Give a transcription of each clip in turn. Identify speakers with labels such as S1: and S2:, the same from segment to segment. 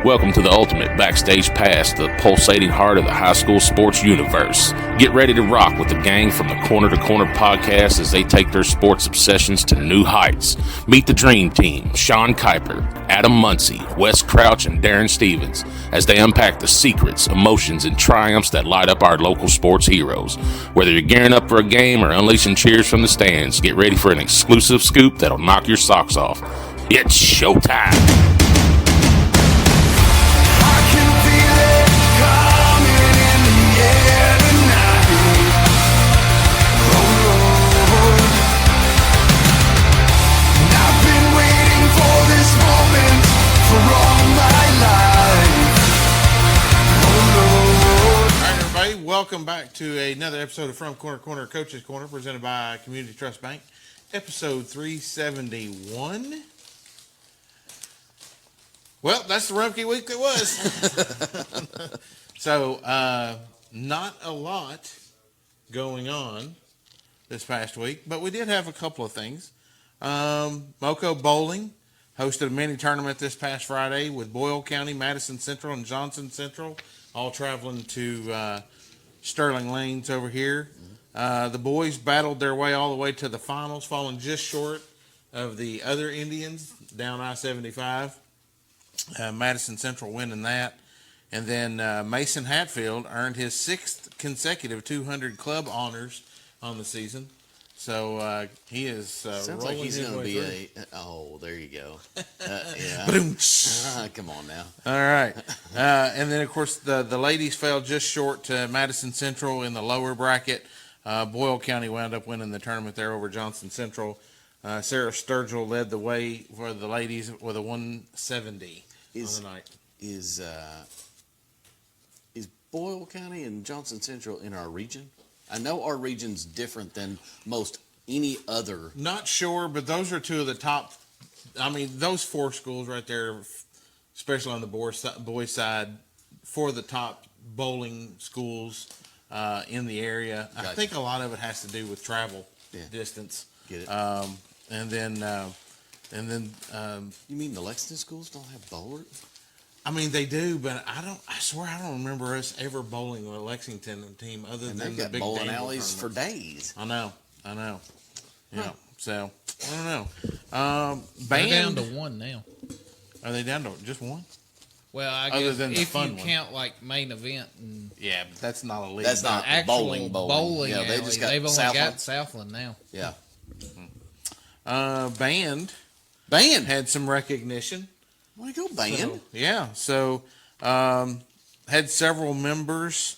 S1: Welcome to the ultimate backstage pass, the pulsating heart of the high school sports universe. Get ready to rock with the gang from the Corner to Corner podcast as they take their sports obsessions to new heights. Meet the dream team, Sean Kiper, Adam Muncy, Wes Crouch, and Daron Stevens, as they unpack the secrets, emotions, and triumphs that light up our local sports heroes. Whether you're gearing up for a game or unleashing cheers from the stands, get ready for an exclusive scoop that'll knock your socks off. It's showtime.
S2: Welcome back to another episode of From Corner to Corner, Coach's Corner, presented by Community Trust Bank, episode 371. Well, that's the Rumpke week that was. So, not a lot going on this past week, but we did have a couple of things. Moco Bowling hosted a mini tournament this past Friday with Boyle County, Madison Central, and Johnson Central, all traveling to Sterling Lanes over here. The boys battled their way all the way to the finals, falling just short of the other Indians down I-75. Madison Central winning that. And then Mason Hatfield earned his sixth consecutive 200 club honors on the season. So he is
S3: sounds
S2: rolling
S3: like he's going to be
S2: through.
S3: oh, there you go. Yeah. Come on now.
S2: All right. And then, of course, the ladies fell just short to Madison Central in the lower bracket. Boyle County wound up winning the tournament there over Johnson Central. Sarah Sturgill led the way for the ladies with a 170 on the night.
S3: Is Boyle County and Johnson Central in our region? I know our region's different than most any other.
S2: Not sure, but those are two of the top. I mean, those four schools right there, especially on the boys side, four of the top bowling schools in the area. Gotcha. I think a lot of it has to do with travel distance.
S3: Get it?
S2: And then
S3: you mean the Lexington schools don't have bowlers?
S2: I mean, they do, but I swear I don't remember us ever bowling with a Lexington team other than
S3: they've
S2: the
S3: got
S2: big
S3: bowling
S2: Danville
S3: alleys for days.
S2: I know. Yeah.
S3: Huh.
S2: So I don't know.
S4: They're down to one now.
S2: Are they down to just one?
S4: Well, I
S2: Other
S4: guess
S2: than the
S4: if
S2: fun
S4: you
S2: one.
S4: count like main event and
S2: Yeah, but that's not a league.
S3: That's not
S4: actual
S3: bowling. Yeah, they
S4: alley,
S3: just got
S4: they've only
S3: Southland.
S4: got Southland now.
S3: Yeah.
S2: Band had some recognition.
S3: Want to go band?
S2: So had several members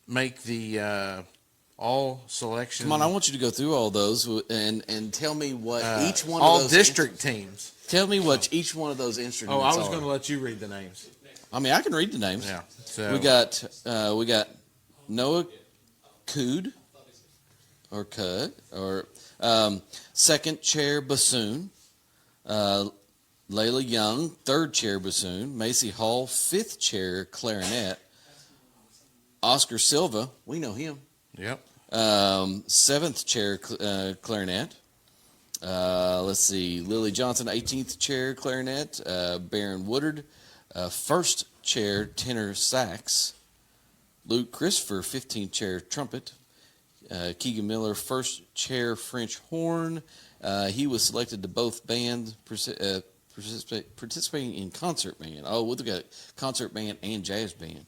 S2: make the all selection.
S3: Come on, I want you to go through all those and tell me what each one
S2: all
S3: of those
S2: district teams.
S3: Tell me what each one of those instruments are.
S2: I was going to let you read the names.
S3: I mean, I can read the names.
S2: Yeah. So
S3: We got Noah Cood or Cud or second chair bassoon. Layla Young, third chair bassoon. Macy Hall, fifth chair clarinet. Oscar Silva, we know him.
S2: Yep.
S3: Seventh chair clarinet. Let's see, Lily Johnson, 18th chair clarinet. Baron Woodard, first chair tenor sax. Luke Christopher, 15th chair trumpet. Keegan Miller, first chair French horn. He was selected to both bands participating in concert band. Oh, we've got concert band and jazz band.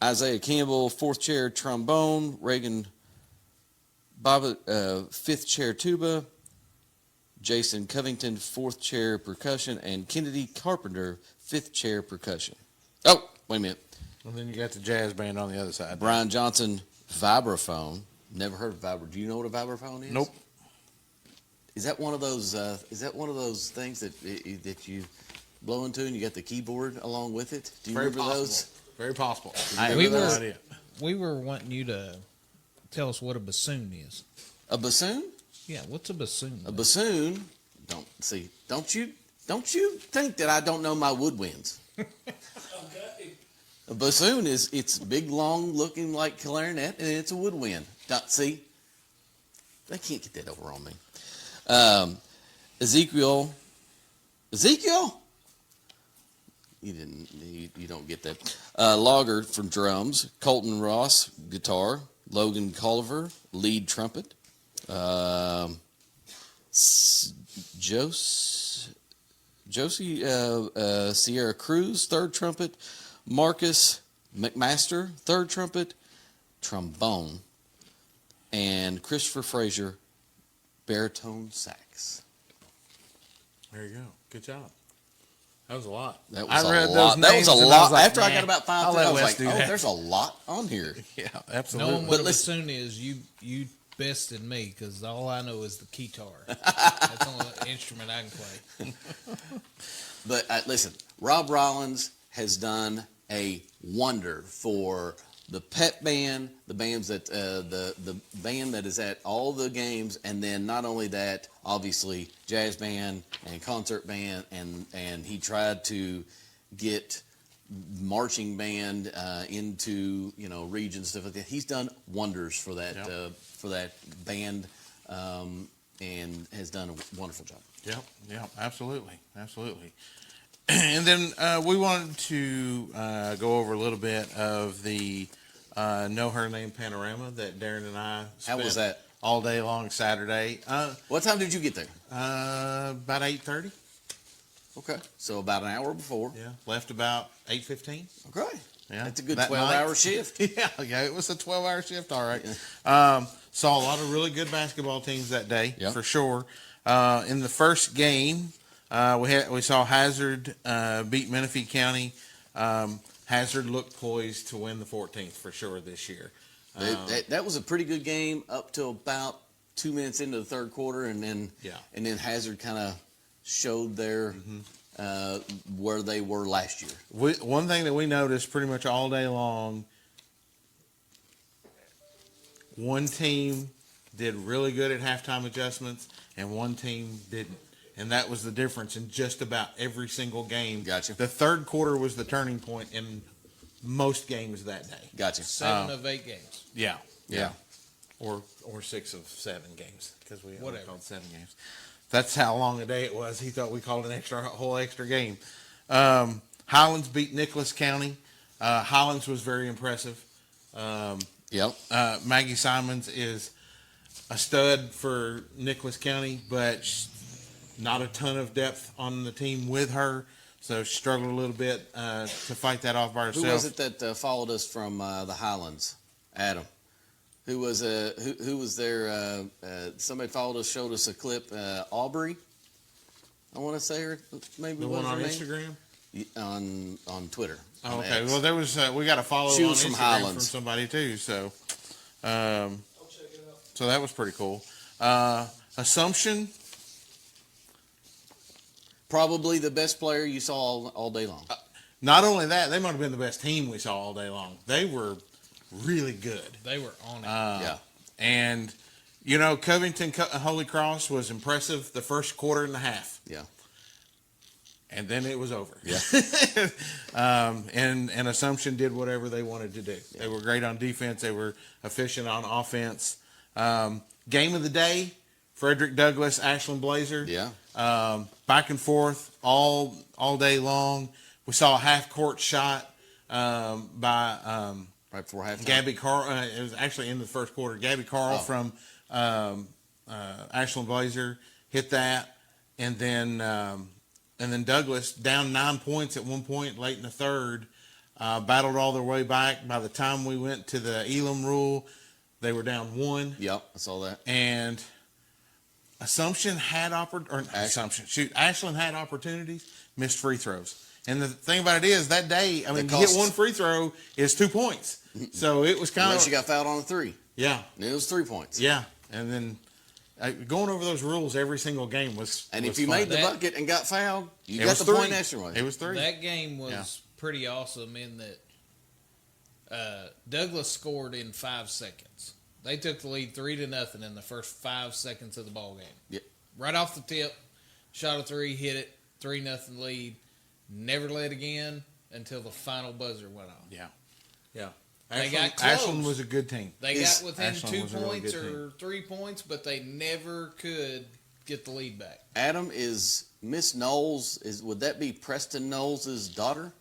S3: Isaiah Campbell, fourth chair trombone. Reagan Bobbitt, fifth chair tuba. Jason Covington, fourth chair percussion. And Kennedy Carpenter, fifth chair percussion. Oh, wait a minute.
S2: And then you got the jazz band on the other side.
S3: Brian Johnson, vibraphone. Never heard of vibraphone. Do you know what a vibraphone is?
S2: Nope.
S3: Is that one of those? Is that one of those things that you blow into and you got the keyboard along with it? Do you remember those?
S2: Very possible.
S4: We were wanting you to tell us what a bassoon is.
S3: A bassoon?
S4: Yeah, what's a bassoon?
S3: A bassoon? Don't you think that I don't know my woodwinds? A bassoon it's big, long, looking like clarinet, and it's a woodwind. See, they can't get that over on me. Ezekiel Ezekiel. You didn't. You don't get that. Logger from drums. Colton Ross guitar. Logan Culliver lead trumpet. Josie Sierra Cruz third trumpet. Marcus McMaster third trumpet, trombone, and Christopher Frazier baritone sax.
S2: There you go. Good job. That was a lot.
S3: That
S2: I
S3: was
S2: read
S3: a
S2: those
S3: lot. That was
S2: names
S3: a
S2: and I
S3: lot.
S2: was like,
S3: After I
S2: nah,
S3: got about
S2: I'll
S3: five,
S2: let
S3: I was
S2: Wes
S3: like,
S2: do
S3: "Oh,
S2: that."
S3: there's a lot on here."
S2: Yeah,
S4: No
S2: absolutely.
S4: one would have assumed is you bested me because all I know is the guitar. That's the only instrument I can play.
S3: But listen, Rob Rollins has done a wonder for the pep band, the bands that the band that is at all the games, and then not only that, obviously jazz band and concert band, and he tried to get marching band into regions, stuff like that. He's done wonders for that band, and has done a wonderful job.
S2: Yep, absolutely. And then we wanted to go over a little bit of the Know Her Name panorama that Daron and I spent
S3: How was that?
S2: all day long Saturday.
S3: What time did you get there?
S2: About 8:30.
S3: Okay, so about an hour before.
S2: Yeah, left about 8:15.
S3: Okay,
S2: Yeah,
S3: that's a good
S2: that
S3: 12-hour
S2: night.
S3: shift.
S2: Yeah, it was a 12-hour shift. All right. Saw a lot of really good basketball teams that day, for sure. In the first game, we saw Hazard beat Menifee County. Hazard looked poised to win the 14th for sure this year.
S3: That was a pretty good game up till about 2 minutes into the third quarter, and then Hazard kind of showed their where they were last year.
S2: One thing that we noticed pretty much all day long, one team did really good at halftime adjustments, and one team didn't. And that was the difference in just about every single game.
S3: Gotcha.
S2: The third quarter was the turning point in most games that day.
S3: Gotcha.
S4: 7 of 8 games.
S2: Yeah.
S3: Yeah.
S2: Or 6 of 7 games, because we only
S4: Whatever.
S2: called 7 games. That's how long a day it was. He thought we called an whole extra game. Highlands beat Nicholas County. Highlands was very impressive.
S3: Yep.
S2: Maggie Simons is a stud for Nicholas County, but not a ton of depth on the team with her, so she struggled a little bit to fight that off by herself.
S3: Who was it that followed us from the Highlands? Adam. Who was there? Somebody followed us, showed us a clip. Aubrey, I want to say her. Maybe
S2: The
S3: what
S2: one
S3: was her
S2: on
S3: name?
S2: Instagram?
S3: On Twitter.
S2: Oh,
S3: on
S2: okay.
S3: X.
S2: Well, there was we got a follow
S3: She
S2: on
S3: was from
S2: Instagram
S3: Highlands.
S2: from somebody too. So, so that was pretty cool. Assumption.
S3: Probably the best player you saw all day long.
S2: Not only that, they might have been the best team we saw all day long. They were really good.
S4: They were on it.
S3: Yeah.
S2: And, Covington Holy Cross was impressive the first quarter and a half.
S3: Yeah.
S2: And then it was over.
S3: Yeah.
S2: And Assumption did whatever they wanted to do. Yeah. They were great on defense. They were efficient on offense. Game of the day, Frederick Douglass, Ashland Blazer.
S3: Yeah.
S2: Back and forth all day long. We saw a half-court shot by
S3: Right before halftime.
S2: Gabby Carl. It was actually in the first quarter. Gabby Carl from Ashland Blazer hit that, and then Douglas down 9 points at one point late in the third. Battled all their way back. By the time we went to the Elam rule, they were down 1.
S3: Yep, I saw that.
S2: And Ashland had opportunities, missed free throws. And the thing about it is, that day, you hit one free throw is 2 points. So it was kind
S3: Unless
S2: of.
S3: you got fouled on a 3.
S2: Yeah.
S3: And it was 3 points.
S2: Yeah. And then going over those rules every single game was.
S3: And
S2: was
S3: if you
S2: fun.
S3: made the bucket and got fouled, you
S2: It
S3: got
S2: was
S3: the
S2: 3.
S3: point extra way.
S2: It was 3.
S4: That game was pretty awesome in that Douglas scored in 5 seconds. They took the lead 3-0 in the first 5 seconds of the ball game.
S3: Yep. Right
S4: Right off the tip, shot a 3, hit it, 3-0 lead. Never led again until the final buzzer went off.
S2: Yeah. Yeah.
S4: They got close.
S2: Ashland was a good team.
S4: They got within
S2: Ashland
S4: 2
S2: was a really
S4: points
S2: good
S4: or 3 points, but they never could get the lead back.
S3: Adam, is Miss Knowles, would that be Preston Knowles' daughter?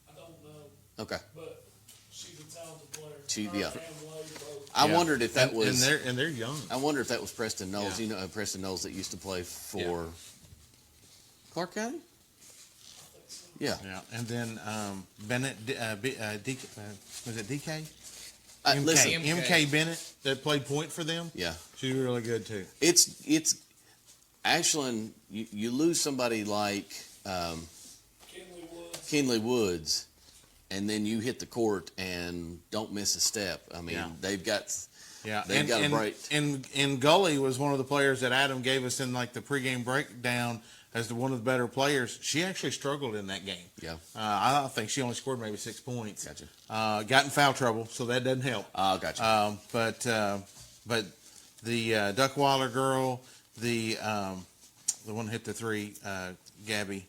S5: I don't know,
S3: Okay.
S5: but she's a talented player.
S3: She-
S5: Her
S3: yeah.
S5: and Wade both.
S3: I wondered if that was.
S2: and they're young.
S3: I wonder if that was Preston Knowles.
S2: Yeah.
S3: You know, Preston Knowles that used to play for Clark County. Yeah.
S2: Yeah, and then Bennett, was it DK?
S3: Listen,
S2: MK Bennett that played point for them.
S3: yeah,
S2: She's really good too.
S3: it's Ashland. You lose somebody like
S5: Kinley Woods.
S3: Kinley Woods, and then you hit the court and don't miss a step. I mean,
S2: Yeah.
S3: they've got
S2: Yeah,
S3: They've got a break.
S2: And Gully was one of the players that Adam gave us in like the pregame breakdown as one of the better players. She actually struggled in that game.
S3: Yeah.
S2: I think she only scored maybe 6 points.
S3: Gotcha.
S2: Got in foul trouble, so that doesn't help.
S3: Gotcha.
S2: But the Duckweiler girl, the one who hit the three, Gabby.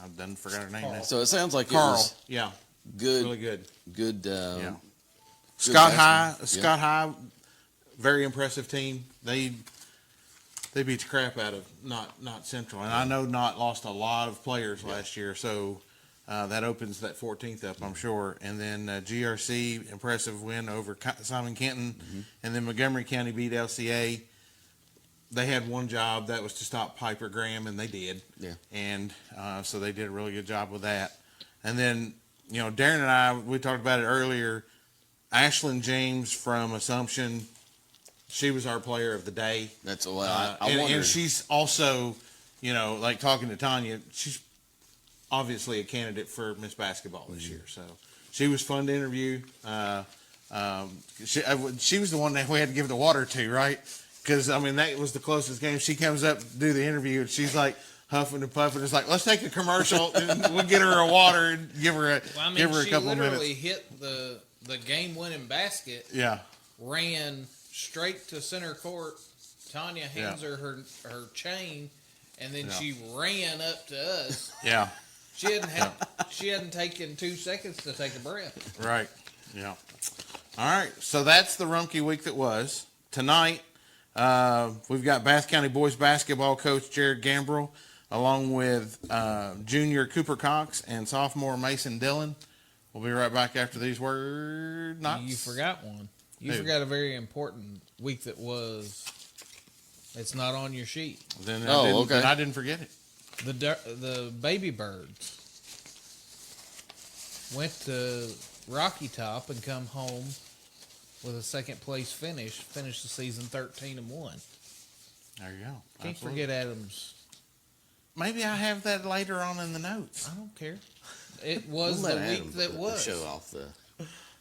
S2: I've done forgot her name now.
S3: So it sounds like
S2: Carl.
S3: it was
S2: Yeah,
S3: good.
S2: really good.
S3: Good.
S2: Yeah.
S3: Good
S2: Scott High,
S3: basketball.
S2: Scott High, very impressive team. They beat the crap out of not Central, and I know Not lost a lot of players last year, so that opens that 14th up, I'm sure. And then GRC, impressive win over Simon Kenton, and then Montgomery County beat LCA. They had one job, that was to stop Piper Graham, and they did.
S3: Yeah.
S2: And so they did a really good job with that. And then, Daron and I, we talked about it earlier. Ashland James from Assumption, she was our player of the day.
S3: That's I wondered.
S2: And she's also, like talking to Tanya, she's obviously a candidate for Miss Basketball this year. So she was fun to interview. She was the one that we had to give the water to, right? Because, that was the closest game. She comes up to do the interview, and she's like huffing and puffing. It's like, let's take a commercial, and we'll get her a water and give her a couple of minutes.
S4: She literally hit the game-winning basket.
S2: Yeah.
S4: Ran straight to center court. Tanya hands her chain, and then she ran up to us.
S2: Yeah.
S4: She hadn't taken 2 seconds to take a breath.
S2: Right. Yeah. All right. So that's the Rumpke week that was. Tonight, we've got Bath County boys basketball coach Jared Gambrel, along with junior Cooper Cox and sophomore Mason Dillon. We'll be right back after these word knots.
S4: You forgot one. You
S2: Who?
S4: forgot a very important week that was. It's not on your sheet.
S2: Then
S3: okay.
S2: Then I didn't forget it.
S4: The baby birds went to Rocky Top and come home with a second place finish. Finished the season 13-1.
S2: There you go.
S4: Can't
S2: Absolutely.
S4: forget Adams.
S2: Maybe I have that later on in the notes.
S4: I don't care. It was
S3: We'll
S4: the
S3: let
S4: week
S3: Adam
S4: that was.
S3: show off the.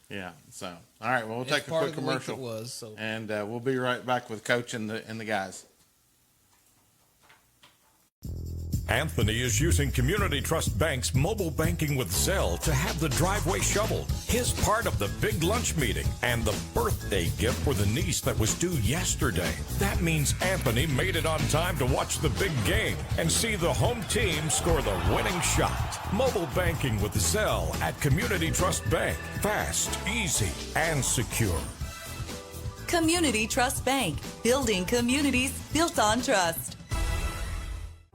S2: Yeah. So, all right. Well, we'll
S4: It's
S2: take a
S4: part
S2: quick
S4: of the week
S2: commercial,
S4: that was. So
S2: and we'll be right back with Coach and the guys.
S6: Anthony is using Community Trust Bank's mobile banking with Zelle to have the driveway shoveled, his part of the big lunch meeting, and the birthday gift for the niece that was due yesterday. That means Anthony made it on time to watch the big game and see the home team score the winning shot. Mobile banking with Zelle at Community Trust Bank. Fast, easy, and secure.
S7: Community Trust Bank, building communities built on trust.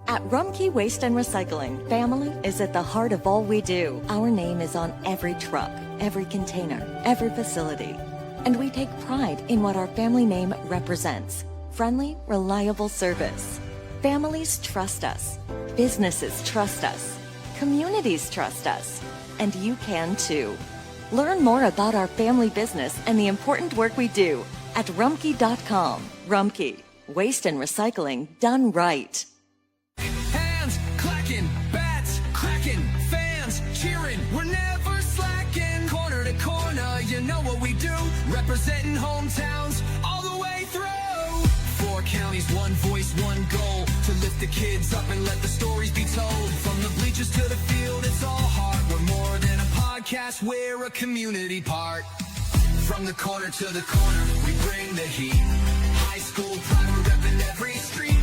S7: At Rumpke Waste and Recycling, family is at the heart of all we do. Our name is on every truck, every container, every facility. And we take pride in what our family name represents. Friendly, reliable service. Families trust us. Businesses trust us. Communities trust us. And you can too. Learn more about our family business and the important work we do at Rumpke.com. Rumpke, waste and recycling done right.
S8: Hands clacking, bats cracking, fans cheering. We're never slacking. Corner to corner, you know what we do. Representing hometowns all the way through. 4 counties, one voice, one goal. To lift the kids up and let the stories be told. From the bleachers to the field, it's all heart. We're more than a podcast, we're a community part. From the corner to the corner, we bring the heat. High school pride, we're repping every street.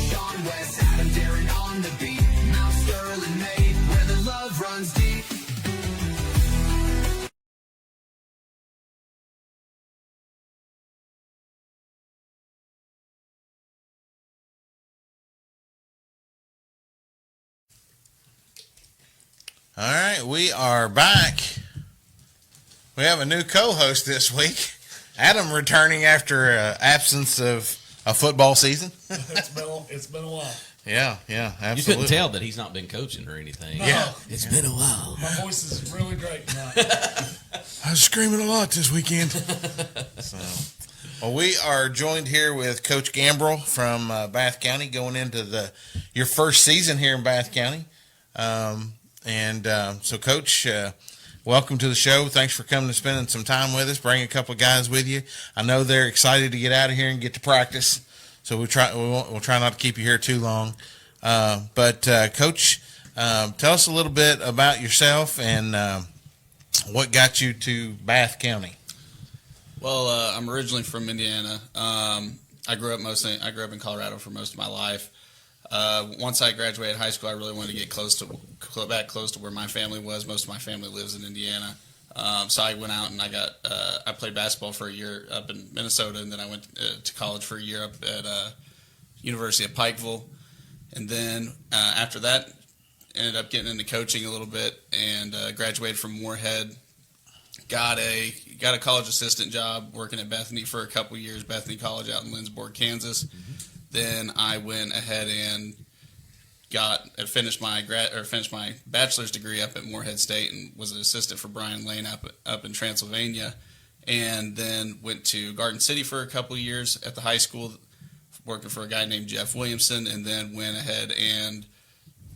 S8: Sean West, Adam, Daron on the beat. Mount Sterling made, where the love runs deep.
S2: All right, we are back. We have a new co-host this week. Adam returning after absence of a football season.
S5: It's been a while.
S2: Yeah,
S9: You
S2: absolutely.
S9: couldn't tell that he's not been coaching or anything.
S2: Yeah.
S3: It's been a while.
S5: My voice is really great tonight.
S2: I was screaming a lot this weekend. Well, we are joined here with Coach Gambrel from Bath County, going into your first season here in Bath County. So, Coach, welcome to the show. Thanks for coming and spending some time with us. Bring a couple of guys with you. I know they're excited to get out of here and get to practice. So we'll try not to keep you here too long. But Coach, tell us a little bit about yourself and what got you to Bath County.
S10: Well, I'm originally from Indiana. I grew up in Colorado for most of my life. Once I graduated high school, I really wanted to get back close to where my family was. Most of my family lives in Indiana. So I went out and I played basketball for a year up in Minnesota, and then I went to college for a year up at University of Pikeville. And then after that, ended up getting into coaching a little bit and graduated from Moorhead. Got a college assistant job working at Bethany for a couple years, Bethany College out in Lindsborg, Kansas. Mm-hmm. Then I went ahead and finished my bachelor's degree up at Moorhead State and was an assistant for Brian Lane up in Transylvania, and then went to Garden City for a couple years at the high school, working for a guy named Jeff Williamson, and then went ahead and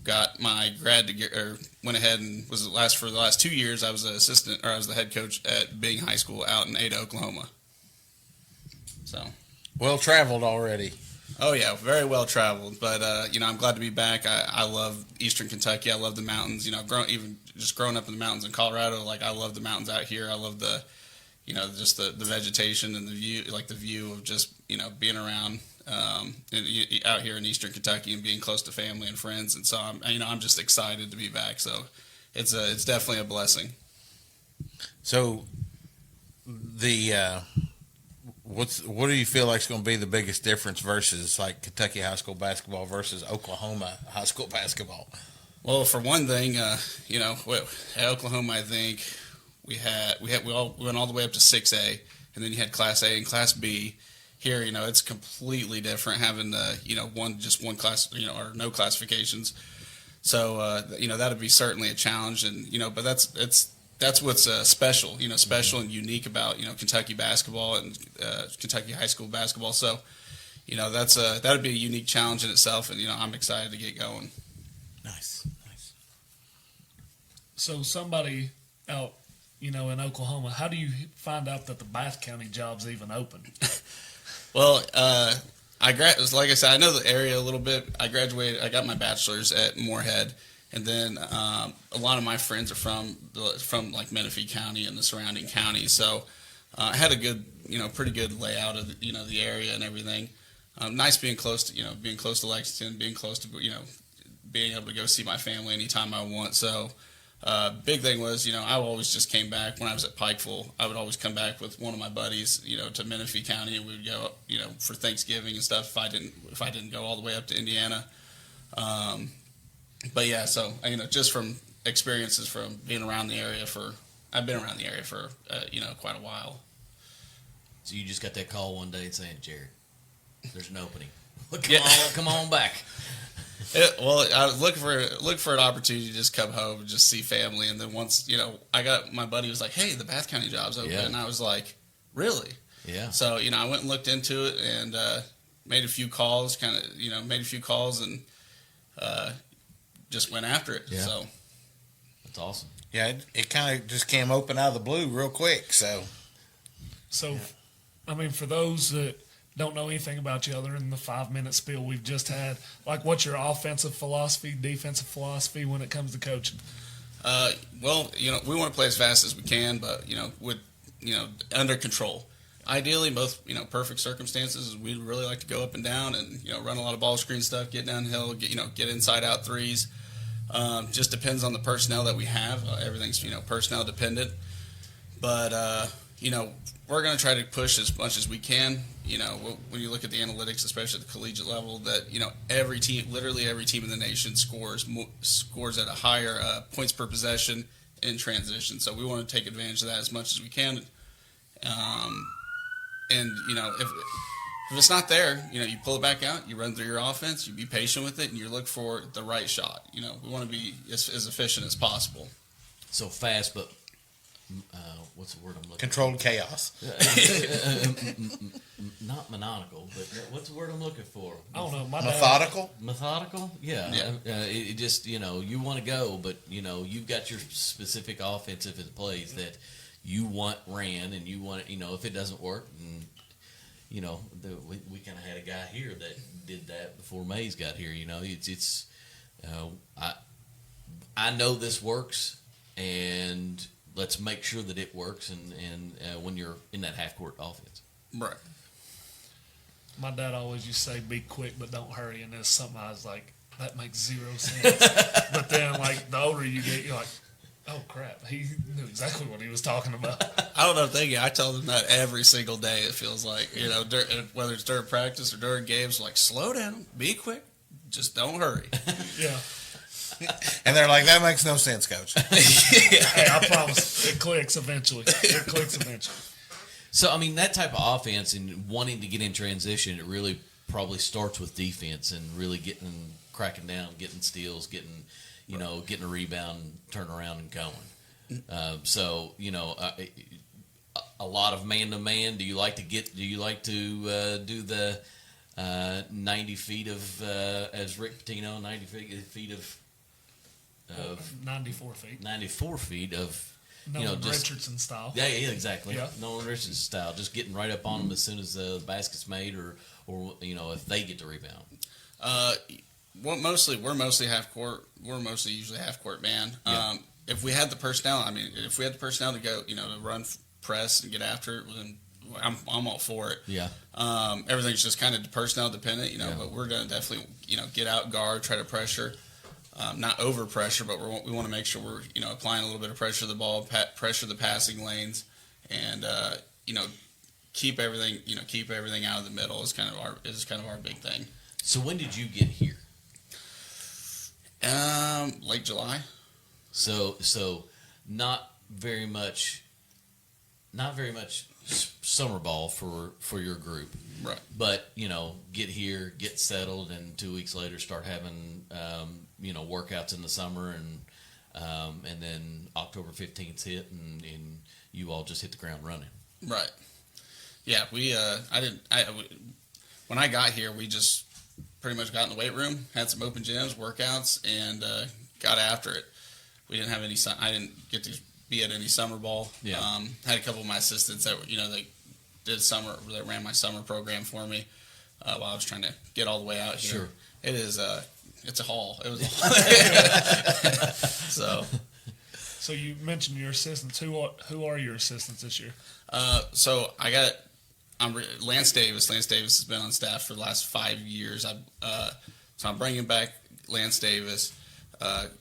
S10: got my grad degree, or went ahead and for the last 2 years I was I was the head coach at Bing High School out in Ada, Oklahoma. So
S2: Well traveled already.
S10: Oh yeah, very well traveled. But I'm glad to be back. I love Eastern Kentucky. I love the mountains. Growing up in the mountains in Colorado, like I love the mountains out here. I love the vegetation and the view of just being around out here in Eastern Kentucky and being close to family and friends. And so I'm just excited to be back. So it's definitely a blessing.
S2: So what do you feel like is going to be the biggest difference versus like Kentucky high school basketball versus Oklahoma high school basketball?
S10: Well, for one thing, at Oklahoma, I think we went all the way up to 6A, and then you had Class A and Class B. Here, it's completely different having one class, or no classifications. So that'd be certainly a challenge, and but that's what's special, special and unique about Kentucky basketball and Kentucky high school basketball. So that'd be a unique challenge in itself, and I'm excited to get going.
S2: Nice.
S5: So somebody out, in Oklahoma, how do you find out that the Bath County job's even open?
S10: Well, like I said, I know the area a little bit. I graduated. I got my bachelor's at Moorhead. And then a lot of my friends are from like Menifee County and the surrounding counties, so I had a good, pretty good layout of the area and everything. Nice being close to Lexington, being close to being able to go see my family anytime I want. So big thing was I always just came back when I was at Pikeville. I would always come back with one of my buddies to Menifee County, and we would go up for Thanksgiving and stuff if I didn't go all the way up to Indiana. But yeah, so just from experiences from being around the area I've been around the area for quite a while.
S9: So you just got that call one day saying, Jared, there's an opening. Come on back.
S10: I was looking for an opportunity to just come home and just see family, and then once I got my buddy was like, hey, the Bath County job's open, and I was like, really? Yeah. So I went and looked into it and made a few calls, and just went after it. Yeah. So
S9: that's awesome.
S2: Yeah, it kind of just came open out of the blue real quick. So
S5: I mean, for those that don't know anything about you other than the 5-minute spiel we've just had, like, what's your offensive philosophy, defensive philosophy when it comes to coaching?
S10: Well, we want to play as fast as we can, but with under control. Ideally, most perfect circumstances, we'd really like to go up and down and run a lot of ball screen stuff, get downhill, get inside out threes. Just depends on the personnel that we have. Everything's personnel dependent. But we're going to try to push as much as we can. When you look at the analytics, especially at the collegiate level, that literally every team in the nation scores at a higher points per possession in transition. So we want to take advantage of that as much as we can. And if it's not there, you pull it back out, you run through your offense, you be patient with it, and you look for the right shot. We want to be as efficient as possible.
S9: So fast, but what's the word I'm looking
S2: Controlled chaos.
S9: Not maniacal, but what's the word I'm looking for?
S5: I don't know.
S2: Methodical?
S9: Methodical? Yeah. It just, you want to go, but, you've got your specific offensive plays that you want ran, and you want, if it doesn't work, and, we kind of had a guy here that did that before Mays got here. I know this works, and let's make sure that it works, and when you're in that half-court offense.
S10: Right.
S5: My dad always used to say, be quick, but don't hurry. And there's something I was like, that makes zero sense. But then, the older you get, you're like, oh, crap. He knew exactly what he was talking about.
S10: I don't know if I tell them that every single day, it feels like, whether it's during practice or during games, slow down, be quick, just don't hurry.
S5: Yeah.
S2: And they're like, that makes no sense, Coach.
S5: Hey, I promise. It clicks eventually.
S9: So, that type of offense and wanting to get in transition, it really probably starts with defense and really cracking down, getting steals, getting a rebound, turn around and going. A lot of man-to-man. Do you like to do the 90 feet of, as Rick Pitino, 90 feet of
S5: 94 feet.
S9: 94 feet of,
S5: Nolan Richardson style.
S9: Yeah, exactly.
S5: Yeah.
S9: Nolan Richardson style. Just getting right up on them as soon as the basket's made, or if they get the rebound.
S10: We're mostly half court. We're mostly usually half court man.
S9: Yeah.
S10: If we had the personnel, to go, to run, press, and get after it, then I'm all for it.
S9: Yeah.
S10: Everything's just kind of personnel dependent, but we're going to definitely, get out, guard, try to pressure. Not over pressure, but we want to make sure we're applying a little bit of pressure to the ball, pressure the passing lanes, and keep everything out of the middle is kind of our big thing.
S9: So when did you get here?
S10: Late July.
S9: So not very much summer ball for your group.
S10: Right.
S9: But, get here, get settled, and 2 weeks later start having, workouts in the summer, and then October 15th hit, and you all just hit the ground running.
S10: Right. Yeah, when I got here, we just pretty much got in the weight room, had some open gyms, workouts, and got after it. We didn't have any, I didn't get to be at any summer ball.
S9: Yeah.
S10: Had a couple of my assistants that that ran my summer program for me while I was trying to get all the way out here.
S9: Sure.
S10: It is it's a haul. It was
S5: So you mentioned your assistants. Who are your assistants this year?
S10: So I'm Lance Davis. Lance Davis has been on staff for the last 5 years. So I'm bringing back Lance Davis.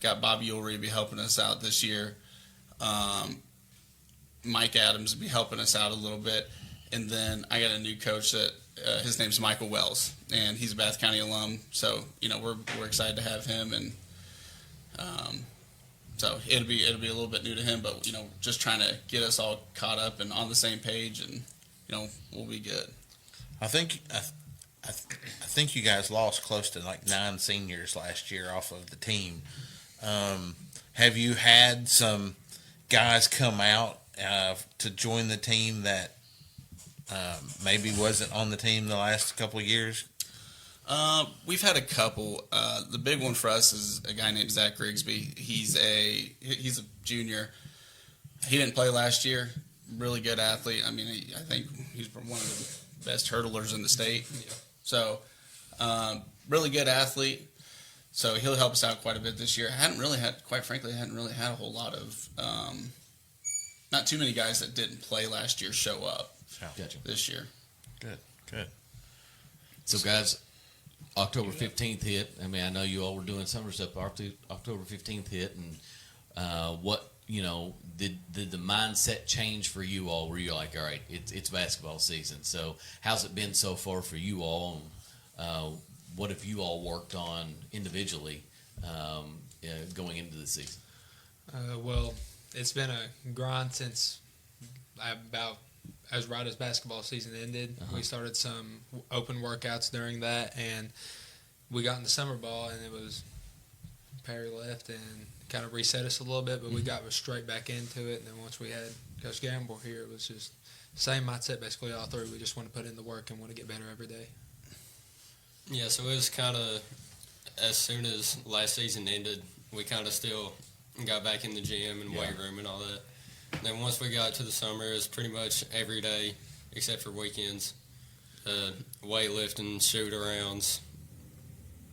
S10: Got Bobby Ulrey be helping us out this year. Mike Adams will be helping us out a little bit. And then I got a new coach that his name's Michael Wells, and he's a Bath County alum. So we're excited to have him, and so it'll be a little bit new to him, but just trying to get us all caught up and on the same page, and we'll be good.
S2: I think you guys lost close to 9 seniors last year off of the team. Have you had some guys come out to join the team that maybe wasn't on the team the last couple of years?
S10: We've had a couple. The big one for us is a guy named Zach Grigsby. He's a junior. He didn't play last year. Really good athlete. I think he's one of the best hurdlers in the state. Yeah. So, really good athlete. So he'll help us out quite a bit this year. Quite frankly, hadn't really had a whole lot of, not too many guys that didn't play last year show up this year.
S2: Good.
S9: So guys, October 15th hit. I know you all were doing summer stuff. October 15th hit, and what did the mindset change for you all? Were you like, all right, it's basketball season? So how's it been so far for you all? What have you all worked on individually going into the season?
S11: Well, it's been a grind since about as right as basketball season ended. We started some open workouts during that, and we got into summer ball, and it was Perry left and kind of reset us a little bit, but we got straight back into it. And then once we had Coach Gambrel here, it was just same mindset basically all through. We just want to put in the work and want to get better every day.
S12: Yeah, so it was kind of as soon as last season ended, we kind of still got back in the gym and weight room and all that. And then once we got to the summer, it was pretty much every day except for weekends. Weightlifting, shoot-arounds,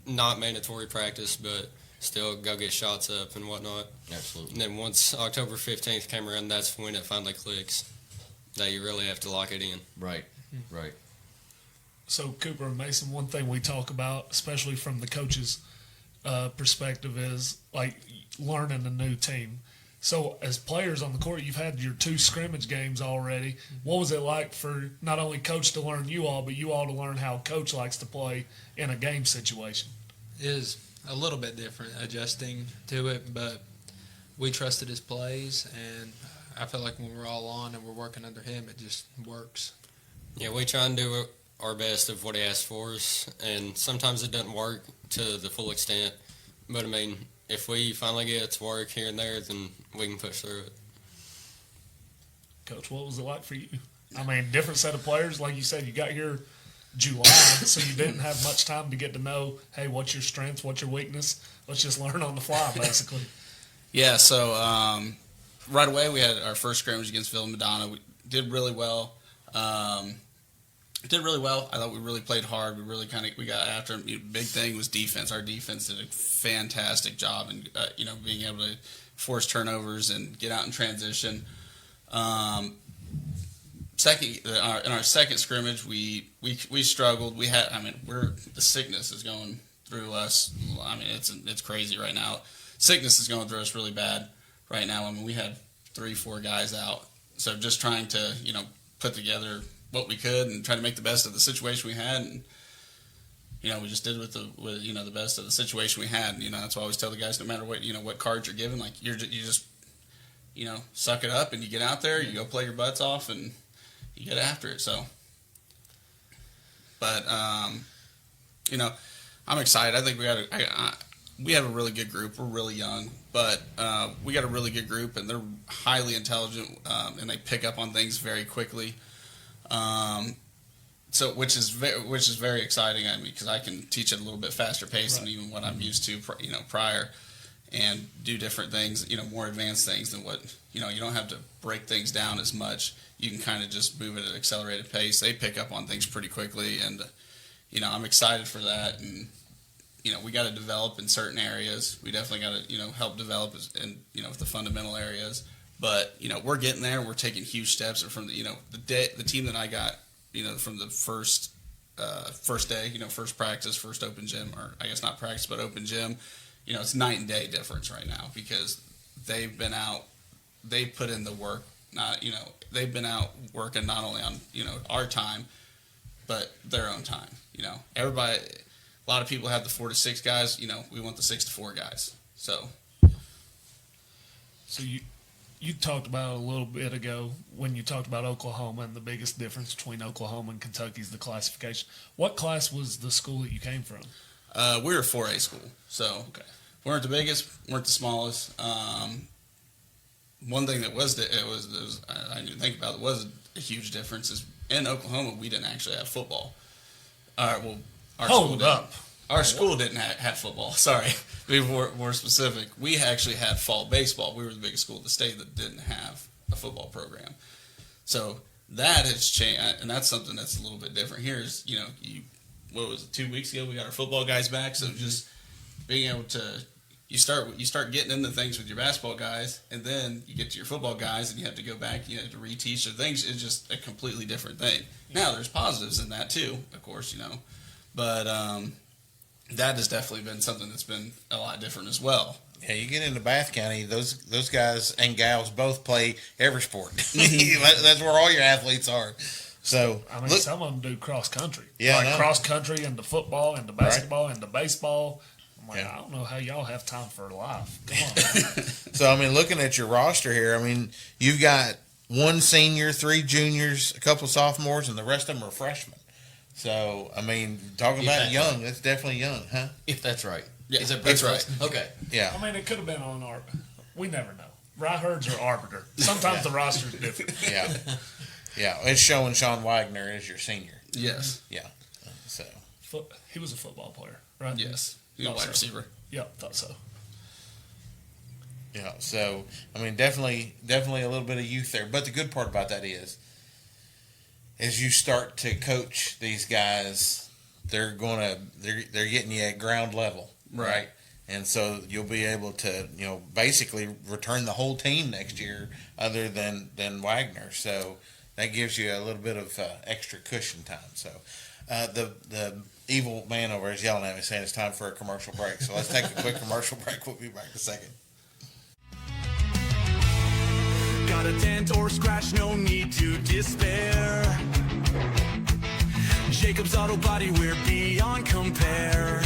S12: not mandatory practice, but still go get shots up and whatnot.
S9: Absolutely.
S12: And then once October 15th came around, that's when it finally clicks that you really have to lock it in.
S9: Right.
S5: So, Cooper and Mason, one thing we talk about, especially from the coach's perspective, is like learning a new team. So, as players on the court, you've had your 2 scrimmage games already. What was it like for not only coach to learn you all, but you all to learn how coach likes to play in a game situation?
S11: It is a little bit different adjusting to it, but we trusted his plays, and I feel like when we're all on and we're working under him, it just works.
S12: Yeah, we try and do our best of what he asks for us, and sometimes it doesn't work to the full extent. But, I mean, if we finally get it to work here and there, then we can push through it.
S5: Coach, what was it like for you? I mean, different set of players. Like you said, you got here July, so you didn't have much time to get to know, hey, what's your strength, what's your weakness? Let's just learn on the fly, basically.
S10: Yeah, so right away we had our first scrimmage against Villa Madonna. We did really well. I thought we really played hard. We got after him. Big thing was defense. Our defense did a fantastic job in being able to force turnovers and get out in transition. In our second scrimmage, we struggled. The sickness is going through us. I mean, it's crazy right now. Sickness is going through us really bad right now. I mean, we had 3-4 guys out. So just trying to put together what we could and try to make the best of the situation we had, and we just did with the best of the situation we had. And, that's why I always tell the guys, no matter what cards you're given, like you just suck it up and you get out there, you go play your butts off, and you get after it. So, but I'm excited. I think we have a really good group. We're really young, but we got a really good group, and they're highly intelligent, and they pick up on things very quickly. So which is very exciting. I mean, because I can teach at a little bit faster pace than even what I'm used to, prior, and do different things, more advanced things than what you don't have to break things down as much. You can kind of just move at an accelerated pace. They pick up on things pretty quickly, and I'm excited for that. And we got to develop in certain areas. We definitely got to help develop in the fundamental areas. But we're getting there. We're taking huge steps. From the team that I got, from the first day, first practice, first open gym, or I guess not practice, but open gym. It's night and day difference right now, because they've been out. They put in the work. They've been out working not only on our time, but their own time. Everybody. A lot of people have the 4 to 6 guys. We want the 6 to 4 guys. So
S5: you talked about it a little bit ago when you talked about Oklahoma, and the biggest difference between Oklahoma and Kentucky is the classification. What class was the school that you came from?
S10: We were a 4A school, so we weren't the biggest, weren't the smallest. One thing that I didn't think about, it was a huge difference, is in Oklahoma we didn't actually have football. Our school didn't have football. Sorry, to be more specific. We actually had fall baseball. We were the biggest school in the state that didn't have a football program. So that has changed, and that's something that's a little bit different here. Is what was it, 2 weeks ago we got our football guys back. So just being able to you start getting into things with your basketball guys, and then you get to your football guys, and you have to go back. You have to reteach the things. It's just a completely different thing. Now there's positives in that too, of course, but. That has definitely been something that's been a lot different as well.
S2: Yeah, you get into Bath County, those guys and gals both play every sport. That's where all your athletes are. So
S5: I mean, some of them do cross country.
S2: Yeah,
S5: like cross country and the football and the basketball and the baseball. I'm like,
S2: Yeah.
S5: I don't know how y'all have time for life. Come on.
S2: So, I mean, looking at your roster here, I mean, you've got one senior, 3 juniors, a couple of sophomores, and the rest of them are freshmen. So, I mean, talking
S9: If
S2: about
S9: that's
S2: young, that's definitely young, huh?
S9: If that's right.
S10: Yeah,
S9: Is it
S10: that's
S9: Brooks?
S10: right.
S9: Okay.
S2: Yeah.
S5: I mean, it could have been on our. We never know. Right herds are arbiter. Sometimes the roster's different.
S2: Yeah. Yeah. It's showing Sean Wagner as your senior.
S10: Yes.
S2: Yeah. So,
S5: He was a football player, right?
S10: Yes. He's a wide receiver.
S5: Yeah, thought so.
S2: yeah. So, I mean, definitely a little bit of youth there. But the good part about that is, as you start to coach these guys, they're getting you at ground level, right? And so you'll be able to, basically return the whole team next year, other than Wagner. So that gives you a little bit of extra cushion time. So the evil man over is yelling at me saying it's time for a commercial break. So let's take a quick commercial break. We'll be back in a second.
S8: Got a dent or scratch, no need to despair. Jacob's Auto Body, we're beyond compare.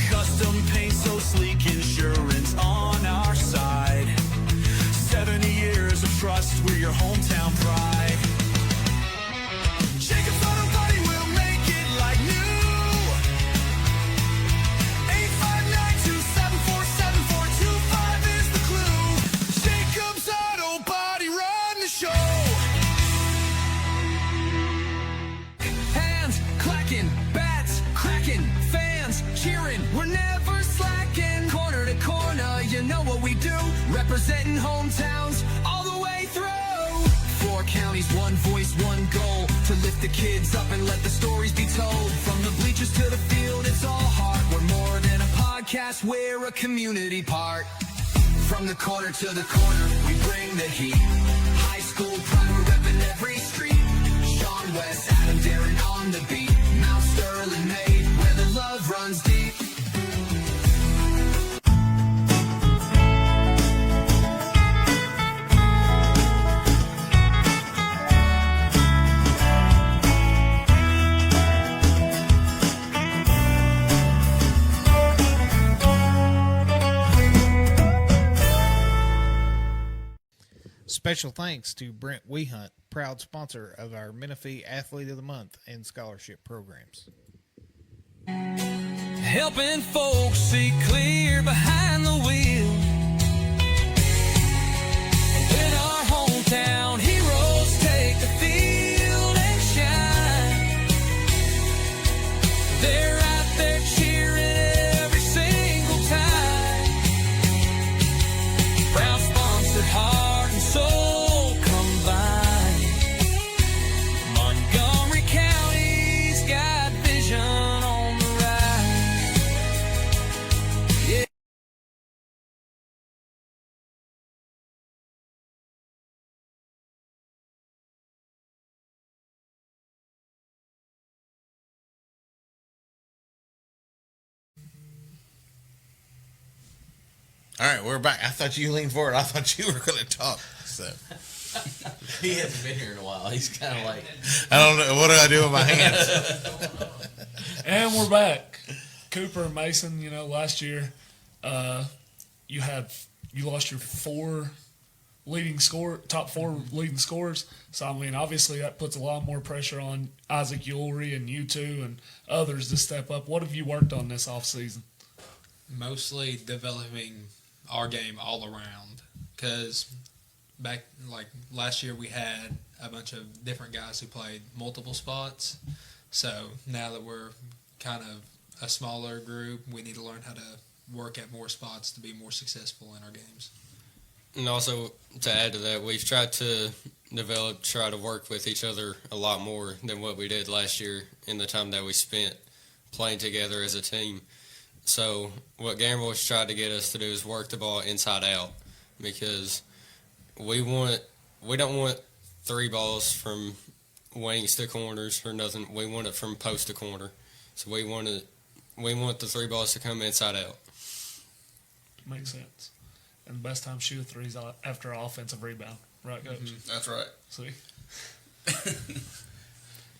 S8: Custom paint so sleek, insurance on our side. 70 years of trust, we're your hometown pride. Jacob's Auto Body will make it like new. 859-274-7425 is the clue. Jacob's Auto Body, run the show. Hands clacking, bats cracking, fans cheering. We're never slacking. Corner to corner, you know what we do. Representing hometowns all the way through. 4 counties, 1 voice, 1 goal. To lift the kids up and let the stories be told. From the bleachers to the field, it's all heart. We're more than a podcast, we're a community part. From the corner to the corner, we bring the heat. High school pride, we're repping every street. Sean West, Adam, Daron on the beat. Mount Sterling made, where the love runs deep.
S4: Special thanks to Brent Wehunt, proud sponsor of our Menifee Athlete of the Month and scholarship programs.
S8: Helping folks see clear behind the wheel. In our hometown, heroes take the field and shine. They're out there cheering every single time. Proud sponsor, heart and soul combined. Montgomery County's got vision on the rise. Yeah.
S2: All right, we're back. I thought you leaned forward. I thought you were going to talk. So
S9: He hasn't been here in a while. He's kind of like,
S2: I don't know. What do I do with my hands?
S5: And we're back. Cooper and Mason, last year, you lost your top 4 leading scorers. So, I mean, obviously that puts a lot more pressure on Isaac Ulrey and you two and others to step up. What have you worked on this offseason?
S11: Mostly developing our game all around, because back last year we had a bunch of different guys who played multiple spots. So now that we're kind of a smaller group, we need to learn how to work at more spots to be more successful in our games.
S12: And also, to add to that, we've tried to try to work with each other a lot more than what we did last year in the time that we spent playing together as a team. So what Gambrel has tried to get us to do is work the ball inside out, because we don't want 3 balls from wings to corners or nothing. We want it from post to corner. So we want the 3 balls to come inside out.
S5: Makes sense. And the best time to shoot a three is after an offensive rebound. Right, Coach?
S10: Mm-hmm. That's right.
S5: See?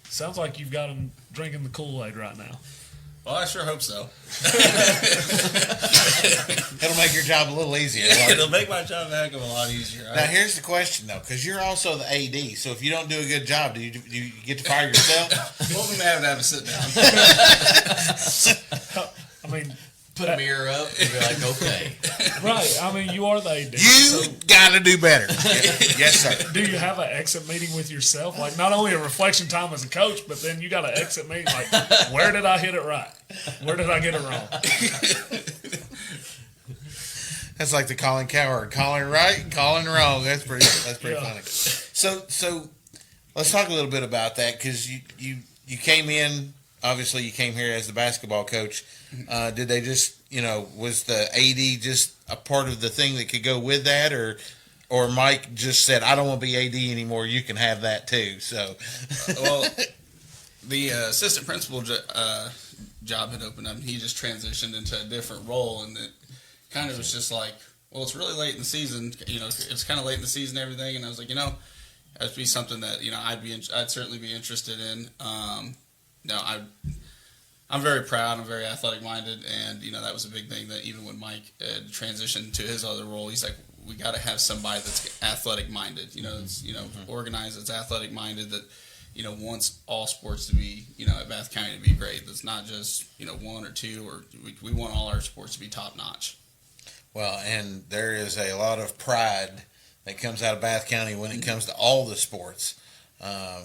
S5: Sounds like you've got him drinking the Kool-Aid right now.
S10: Well, I sure hope so.
S2: It'll make your job a little easier.
S10: It'll make my job a heck of a lot easier.
S2: Now, here's the question, though, because you're also the AD. So if you don't do a good job, do you get to fire yourself?
S10: Well, we may have to have a sit down.
S5: I mean,
S9: Put a mirror up and be like, okay.
S5: Right. I mean, you are the AD.
S2: You got to do better. Yes, sir.
S5: Do you have an exit meeting with yourself? Like, not only a reflection time as a coach, but then you got an exit meeting. Like, where did I hit it right? Where did I get it wrong?
S2: That's like the Colin Cowherd, calling right and calling wrong. That's pretty funny. So let's talk a little bit about that, because you came in. Obviously, you came here as the basketball coach. Did they just, was the AD just a part of the thing that could go with that, or Mike just said, I don't want to be AD anymore, you can have that too? So,
S10: well, the assistant principal job had opened up, and he just transitioned into a different role, and it kind of was just like, well, it's really late in the season, it's kind of late in the season and everything, and I was like, that'd be something that, I'd certainly be interested in. I'm very proud. I'm very athletic minded, and that was a big thing. That even when Mike transitioned to his other role, he's like, we got to have somebody that's athletic minded. That's organized, that's athletic minded. That wants all sports to be at Bath County to be great. That's not just one or two, or we want all our sports to be top notch.
S2: Well, and there is a lot of pride that comes out of Bath County when it comes to all the sports.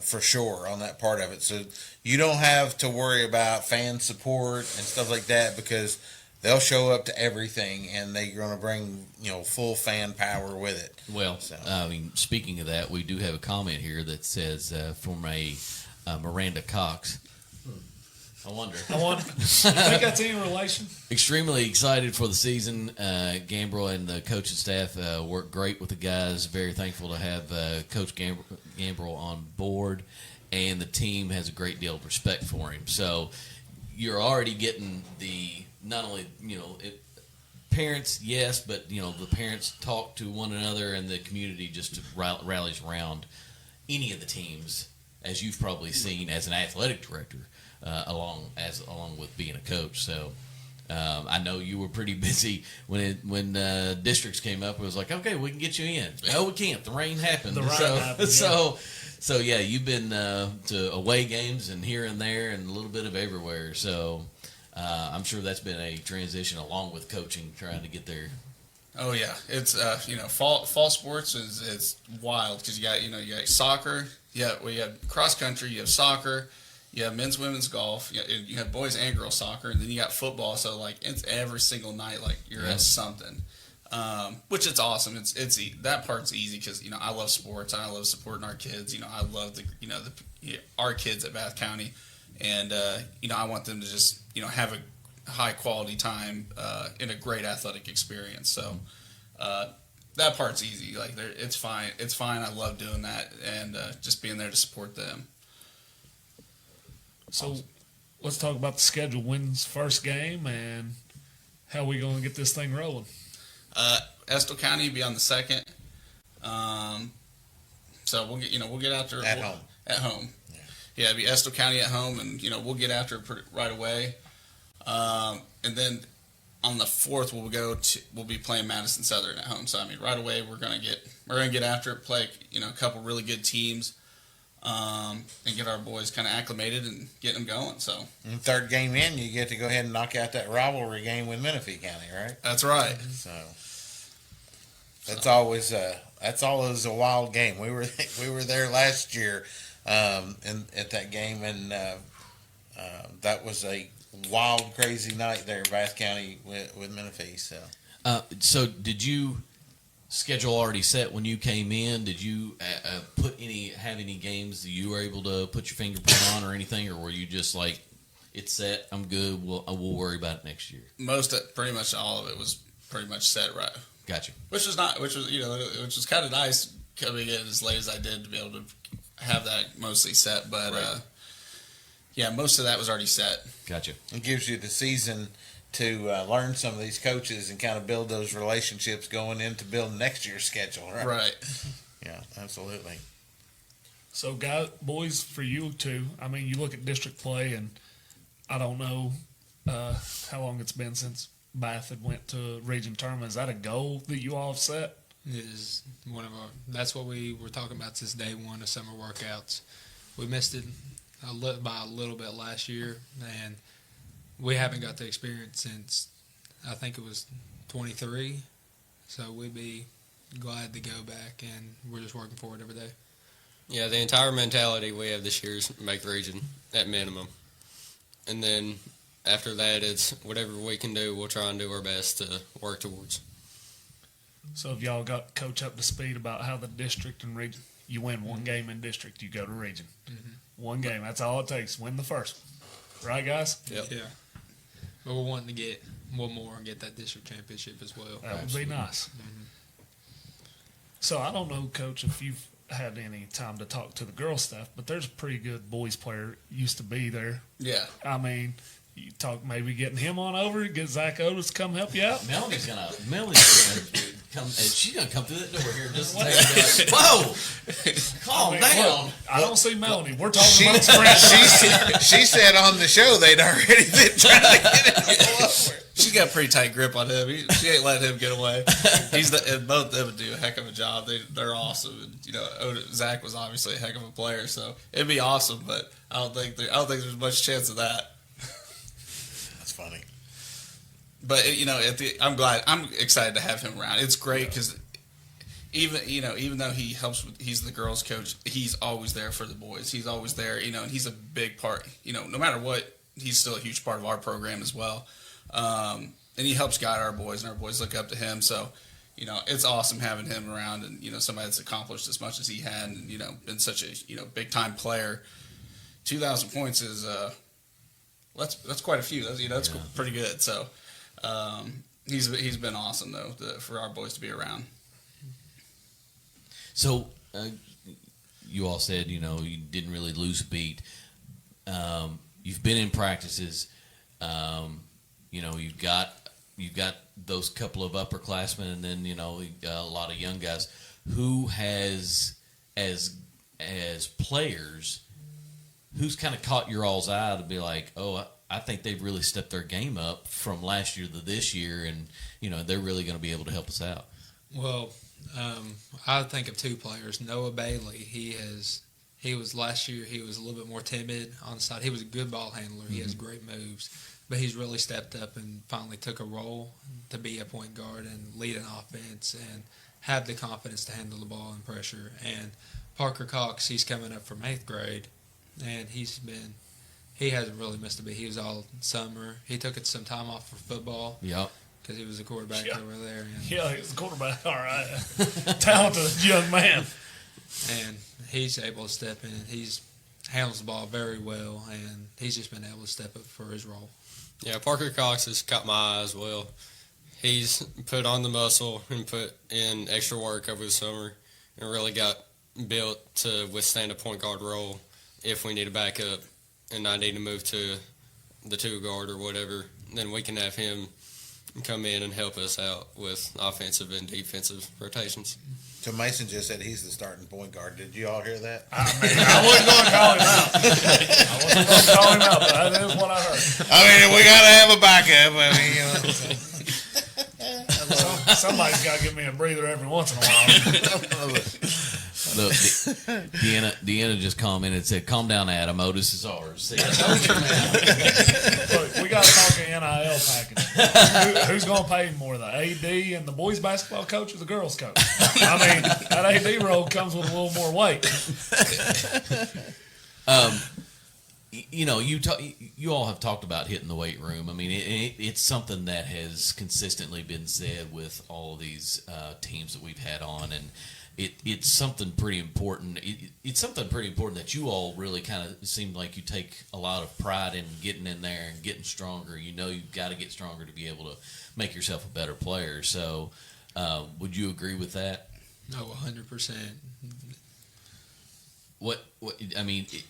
S2: For sure on that part of it. So you don't have to worry about fan support and stuff like that, because they'll show up to everything and they're going to bring, full fan power with it.
S9: Well, speaking of that, we do have a comment here that says from a Miranda Cox. I wonder.
S5: You think that's any relation?
S9: Extremely excited for the season. Gambrel and the coaching staff work great with the guys. Very thankful to have Coach Gambrel on board, and the team has a great deal of respect for him. So you're already getting not only parents, yes, but the parents talk to one another, and the community just rallies around any of the teams, as you've probably seen as an athletic director. Along with being a coach, so I know you were pretty busy when districts came up. It was like, okay, we can get you in. No, we can't. The rain happened. So you've been to away games and here and there and a little bit of everywhere. So I'm sure that's been a transition along with coaching, trying to get there.
S10: Oh yeah, it's fall sports is wild, because you got soccer, you have cross country, you have soccer. You have men's, women's golf. You have boys and girls soccer, and then you got football. So it's every single night, you're at something, which is awesome. It's that part's easy, because I love sports. I love supporting our kids. I love our kids at Bath County, and I want them to just have a high quality time in a great athletic experience. So that part's easy. It's fine. It's fine. I love doing that, and just being there to support them.
S5: So let's talk about the schedule. When's first game, and how are we going to get this thing rolling?
S10: Estill County will be on the 2nd. So we'll get after
S2: at home.
S10: At home. Yeah, it'll be Estill County at home, and we'll get after it right away. And then on the 4th we'll be playing Madison Southern at home. So right away we're gonna get after it, play a couple really good teams. And get our boys kind of acclimated and get them going. So,
S2: and third game in, you get to go ahead and knock out that rivalry game with Menifee County, right?
S10: That's right.
S2: So that's always a wild game. We were there last year, at that game, and that was a wild, crazy night there in Bath County with Menifee.
S9: So did you? Schedule already set when you came in? Did you have any games that you were able to put your fingerprint on or anything, or were you just like, it's set, I'm good, we'll worry about it next year?
S10: Pretty much all of it was pretty much set, right?
S9: Gotcha.
S10: Which was kind of nice coming in as late as I did to be able to have that mostly set, but right. Most of that was already set.
S9: Gotcha.
S2: It gives you the season to learn some of these coaches and kind of build those relationships going into building next year's schedule.
S10: Right.
S2: Yeah, absolutely.
S5: So, boys, for you too, I mean, you look at district play, and I don't know how long it's been since Bath had went to region tournament. Is that a goal that you all have set?
S11: It is one of our. That's what we were talking about since day one of summer workouts. We missed it by a little bit last year, and we haven't got the experience since I think it was 23. So we'd be glad to go back, and we're just working for it every day.
S12: Yeah, the entire mentality we have this year is make region at minimum. And then after that, it's whatever we can do, we'll try and do our best to work towards.
S5: So if y'all got coach up to speed about how the district and region, you win one game in district, you go to region.
S11: Mm-hmm.
S5: One game, that's all it takes. Win the first. Right, guys?
S12: Yep.
S11: Yeah. But we're wanting to get one more and get that district championship as well.
S5: That would be nice.
S11: Mm-hmm.
S5: So I don't know, Coach, if you've had any time to talk to the girls staff, but there's a pretty good boys player used to be there.
S10: Yeah.
S5: I mean, you talk maybe getting him on over, get Zach Otis to come help you out.
S9: Melanie's gonna come, and she's gonna come through that door here just to take whoa, calm down.
S5: Look, I don't see Melanie. We're talking about Sprint.
S2: She said on the show they'd already been trying to get him over.
S10: She's got a pretty tight grip on him. She ain't letting him get away. And both of them do a heck of a job. They're awesome. And, Zach was obviously a heck of a player, so it'd be awesome. But I don't think there's much chance of that.
S2: That's funny.
S10: But I'm excited to have him around. It's great because even though he's the girls' coach, he's always there for the boys. He's always there, and he's a big part. No matter what, he's still a huge part of our program as well. And he helps guide our boys, and our boys look up to him. So, it's awesome having him around, and somebody that's accomplished as much as he had, and been such a big time player. 2,000 points is that's quite a few. That's pretty good. So, he's been awesome though for our boys to be around.
S9: So, you all said you didn't really lose a beat. You've been in practices. You've got those couple of upperclassmen, and then a lot of young guys. Who has, as players, who's kind of caught your all's eye to be like, oh, I think they've really stepped their game up from last year to this year, and they're really going to be able to help us out.
S11: Well, I think of two players. Noah Bailey. He was last year. He was a little bit more timid on the side. He was a good ball handler. He has great moves. But he's really stepped up and finally took a role to be a point guard and lead an offense and have the confidence to handle the ball and pressure. And Parker Cox, he's coming up from 8th grade, and he hasn't really missed a beat. He was all summer. He took some time off for football.
S9: Yep.
S11: Because he was a quarterback over there. And,
S5: yeah, he was a quarterback. All right. Talented young man.
S11: And he's able to step in. He's handles the ball very well, and he's just been able to step up for his role.
S12: Yeah, Parker Cox has caught my eye as well. He's put on the muscle and put in extra work over the summer and really got built to withstand a point guard role if we need to back up and not need to move to the 2 guard or whatever. Then we can have him come in and help us out with offensive and defensive rotations.
S2: So Mason just said he's the starting point guard. Did you all hear that?
S5: I wasn't going to call him out. But that is what I heard.
S2: We got to have a backup.
S5: Somebody's got to give me a breather every once in a while.
S9: Look, Deanna just commented and said, "Calm down, Adam. Otis is ours." See,
S5: Look, we got to talk an NIL package. Who's going to pay more, the AD and the boys basketball coach or the girls coach? That AD role comes with a little more weight.
S9: You all have talked about hitting the weight room. It's something that has consistently been said with all of these teams that we've had on, and it's something pretty important. It's something pretty important that you all really kind of seem like you take a lot of pride in getting in there and getting stronger. You've got to get stronger to be able to make yourself a better player. So, would you agree with that?
S11: No, 100%.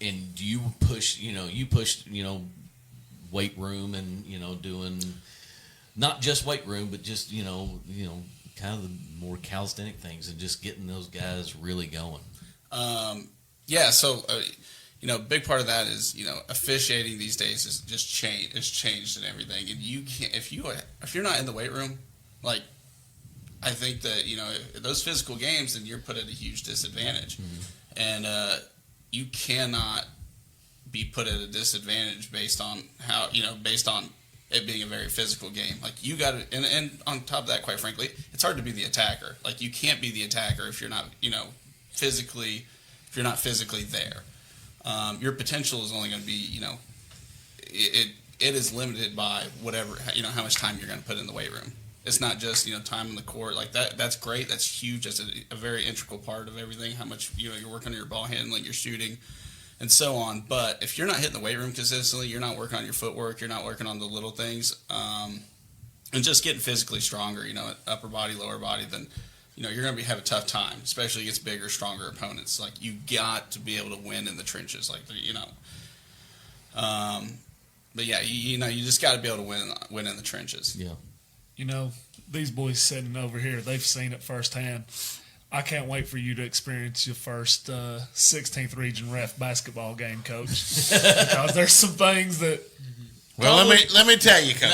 S9: And do you push? You push. Weight room and doing not just weight room, but just kind of the more calisthenic things and just getting those guys really going.
S10: So a big part of that is officiating these days is just changed and everything. And you can't if you're not in the weight room, like I think that those physical games, then you're put at a huge disadvantage, and you cannot be put at a disadvantage based on it being a very physical game. Like you got to, and on top of that, quite frankly, it's hard to be the attacker. Like you can't be the attacker if you're not, physically there. Your potential is only going to be, it is limited by whatever, how much time you're going to put in the weight room. It's not just, time on the court like that. That's great. That's huge. That's a very integral part of everything. How much, you're working on your ball handling, your shooting, and so on. But if you're not hitting the weight room consistently, you're not working on your footwork, you're not working on the little things, and just getting physically stronger, upper body, lower body, then, you're going to have a tough time, especially against bigger, stronger opponents. Like, you got to be able to win in the trenches, but yeah, you just got to be able to win in the trenches.
S9: Yeah.
S5: These boys sitting over here, they've seen it firsthand. I can't wait for you to experience your first 16th Region Ref basketball game, Coach. Because there's some things that...
S2: Well, let me tell you, Coach.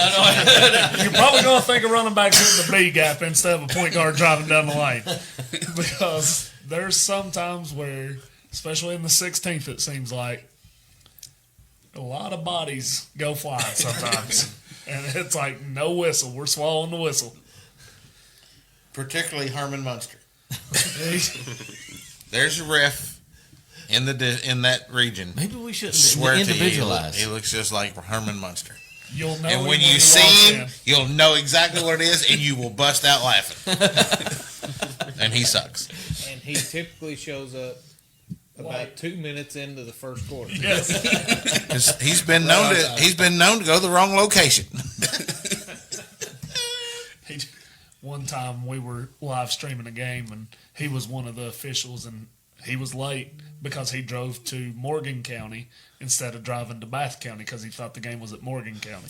S5: You're probably going to think of running back hitting the B gap instead of a point guard driving down the lane. Because there's some times where, especially in the 16th, it seems like a lot of bodies go flying sometimes. And it's like, no whistle. We're swallowing the whistle.
S2: Particularly Herman Munster. There's a ref in that region.
S9: Maybe we should
S2: individualize. He looks just like Herman Munster.
S5: You'll know.
S2: And when you see him, you'll know exactly what it is, and you will bust out laughing. And he sucks.
S4: And he typically shows up about 2 minutes into the first quarter.
S2: Yes. He's been known to go to the wrong location.
S5: One time we were live streaming a game, and he was one of the officials, and he was late because he drove to Morgan County instead of driving to Bath County because he thought the game was at Morgan County.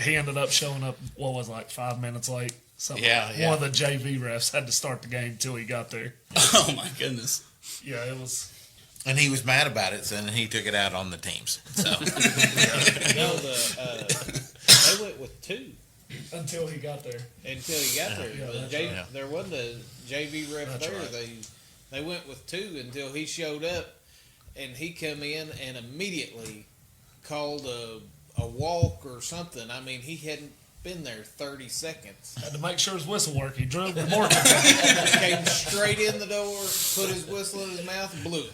S5: He ended up showing up, 5 minutes late? Something like that. One of the JV refs had to start the game till he got there.
S10: Oh, my goodness.
S5: Yeah, it was...
S2: And he was mad about it, so then he took it out on the teams. So.
S4: They went with 2.
S5: Until he got there.
S4: There wasn't a JV ref there. Right. They went with 2 until he showed up, and he come in and immediately called a walk or something. I mean, he hadn't been there 30 seconds.
S5: Had to make sure his whistle worked. He drove the Morgan.
S4: Came straight in the door, put his whistle in his mouth, and blew it.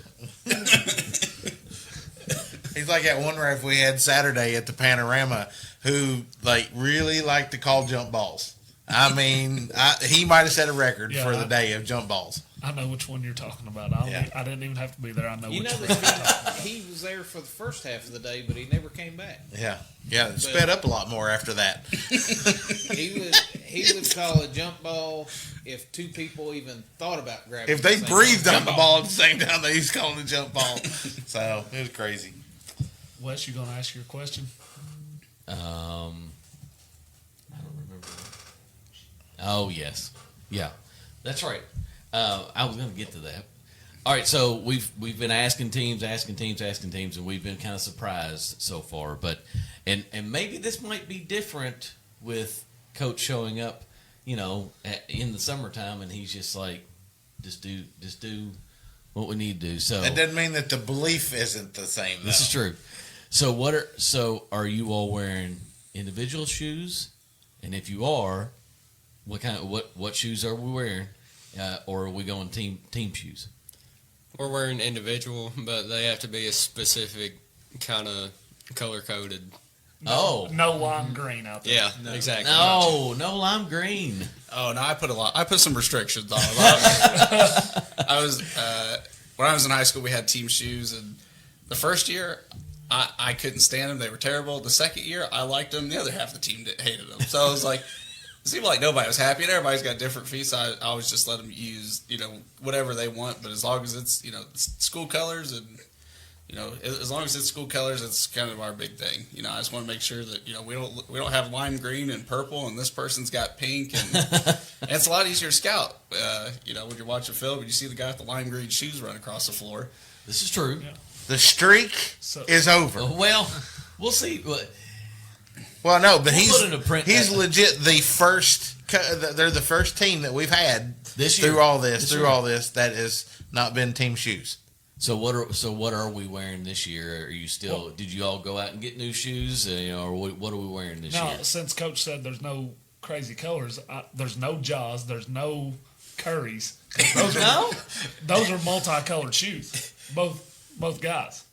S2: He's like that one ref we had Saturday at the Panorama who really liked to call jump balls. I mean, he might have set a record for the day of jump balls.
S5: I know which one you're talking about. I didn't even have to be there. I know which one.
S4: He was there for the first half of the day, but he never came back.
S2: Yeah, it sped up a lot more after that.
S4: He would call a jump ball if 2 people even thought about grabbing it.
S2: If they breathed on the ball at the same time, they was calling a jump ball. So, it was crazy.
S5: Wes, you going to ask your question?
S9: I don't remember. Oh, yes. Yeah, that's right. I was going to get to that. All right, so we've been asking teams, and we've been kind of surprised so far. But and maybe this might be different with Coach showing up, in the summertime, and he's just like, just do what we need to do. So
S2: that doesn't mean that the belief isn't the same, though.
S9: This is true. So are you all wearing individual shoes? And if you are, what shoes are we wearing? Or are we going team shoes?
S12: We're wearing individual, but they have to be a specific kind of color coded.
S5: No lime green out there.
S12: Yeah, exactly.
S9: No lime green.
S10: Oh no, I put some restrictions on it. When I was in high school, we had team shoes, and the first year I couldn't stand them; they were terrible. The second year, I liked them. The other half of the team hated them. So I was like, it seemed like nobody was happy, and everybody's got different feet. So I always just let them use whatever they want, but as long as it's school colors and as long as it's school colors, it's kind of our big thing. I just want to make sure that we don't have lime green and purple, and this person's got pink, and, and it's a lot easier to scout. When you're watching film and you see the guy with the lime green shoes run across the floor.
S9: This is true.
S5: Yeah.
S2: The streak is over.
S9: Well, we'll see.
S2: Well, no, but
S9: We'll put in a print
S2: he's
S9: that-
S2: legit the first. They're the first team that we've had
S9: This year.
S2: through all this
S9: year.
S2: that has not been team shoes.
S9: So what are we wearing this year? Are you still? Did you all go out and get new shoes? Or what are we wearing this
S5: Now,
S9: year?
S5: since Coach said there's no crazy colors, there's no Jaws, there's no Currys. Those are those are multicolored shoes. Both guys.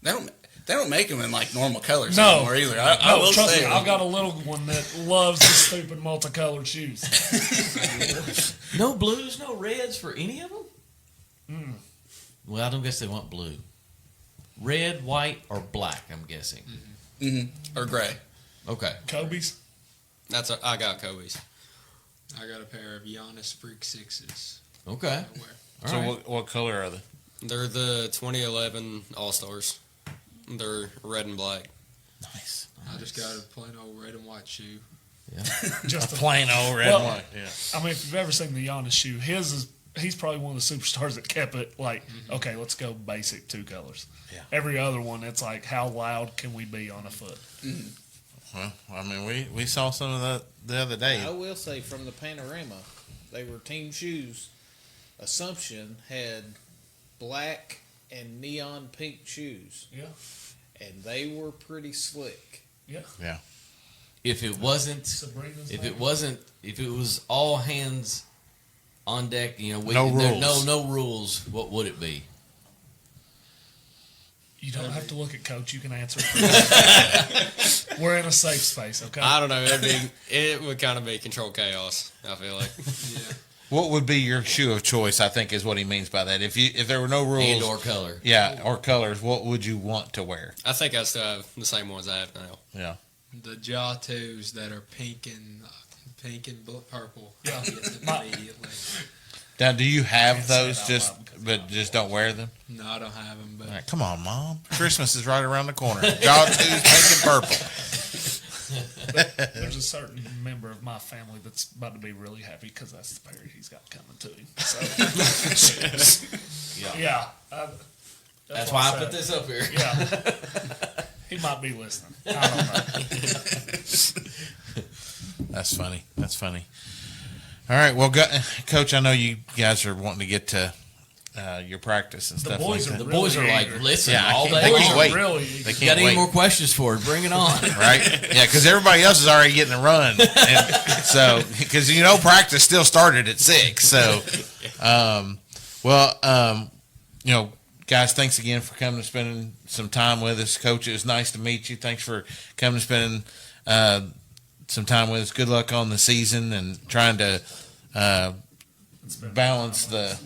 S10: They don't make them in like normal colors
S5: No,
S10: anymore either. I will
S5: trust
S10: say
S5: me, I've got a little one that loves the stupid multicolored shoes.
S9: No blues, no reds for any of them. Well, I don't guess they want blue. Red, white, or black. I'm guessing.
S10: or gray.
S9: Okay.
S5: Kobe's.
S12: I got Kobe's.
S11: I got a pair of Giannis Freak 6s.
S9: Okay.
S11: I wear.
S9: All
S2: So
S9: right.
S2: what color are they?
S12: They're the 2011 All Stars. They're red and black.
S9: Nice.
S11: I just got a plain old red and white shoe.
S9: Yeah.
S5: Just
S2: A plain old red
S5: Well,
S2: and white. Yeah.
S5: I mean, if you've ever seen the Giannis shoe, he's probably one of the superstars that kept it like, okay, let's go basic 2 colors.
S2: Yeah.
S5: Every other one, it's like, how loud can we be on a foot?
S2: Well, I mean, we saw some of that the other day.
S4: I will say from the panorama, they were team shoes. Assumption had black and neon pink shoes,
S5: Yeah.
S4: and they were pretty slick.
S5: Yeah.
S2: Yeah.
S9: If it wasn't,
S5: Sabrina's
S9: if
S5: baby.
S9: it was all hands on deck,
S2: No
S9: there-
S2: rules.
S9: no rules. What would it be?
S5: You don't have to look at Coach. You can answer. We're in a safe space, okay?
S12: I don't know. It would kind of be controlled chaos. I feel like.
S11: Yeah.
S2: What would be your shoe of choice? I think is what he means by that. If there were no rules
S9: And or color.
S2: yeah, or colors, what would you want to wear?
S12: I think I still have the same ones I have now.
S2: Yeah.
S11: The Jaw 2s that are pink and purple.
S5: Yeah.
S11: I get them immediately.
S2: Now, do you have
S5: Can't say
S2: those
S5: it out
S2: just,
S5: loud because
S2: but just don't wear them?
S11: No, I don't have them, but
S2: All right, come on, Mom. Christmas is right around the corner. Jaw 2's pink and purple.
S5: There's a certain member of my family that's about to be really happy because that's the pair he's got coming to him. So, yeah.
S9: That's why I put this up here.
S5: Yeah. He might be listening. I don't know.
S2: That's funny. That's funny. All right. Well, Coach, I know you guys are wanting to get to your practice and stuff
S5: boys
S2: like
S5: are
S2: that.
S9: The boys are
S5: Really
S9: like,
S5: eager.
S9: listen,
S2: Yeah,
S9: all
S2: they
S9: day
S2: can't
S9: long.
S2: wait.
S5: Really,
S2: They
S9: Got
S2: can't
S9: any
S2: wait.
S9: more questions for it? Bring it on.
S2: Right? Yeah, because everybody else is already getting a run. And so, because practice still started at 6. So, guys, thanks again for coming and spending some time with us. Coach, it was nice to meet you. Thanks for coming and spending some time with us. Good luck on the season and trying to balance the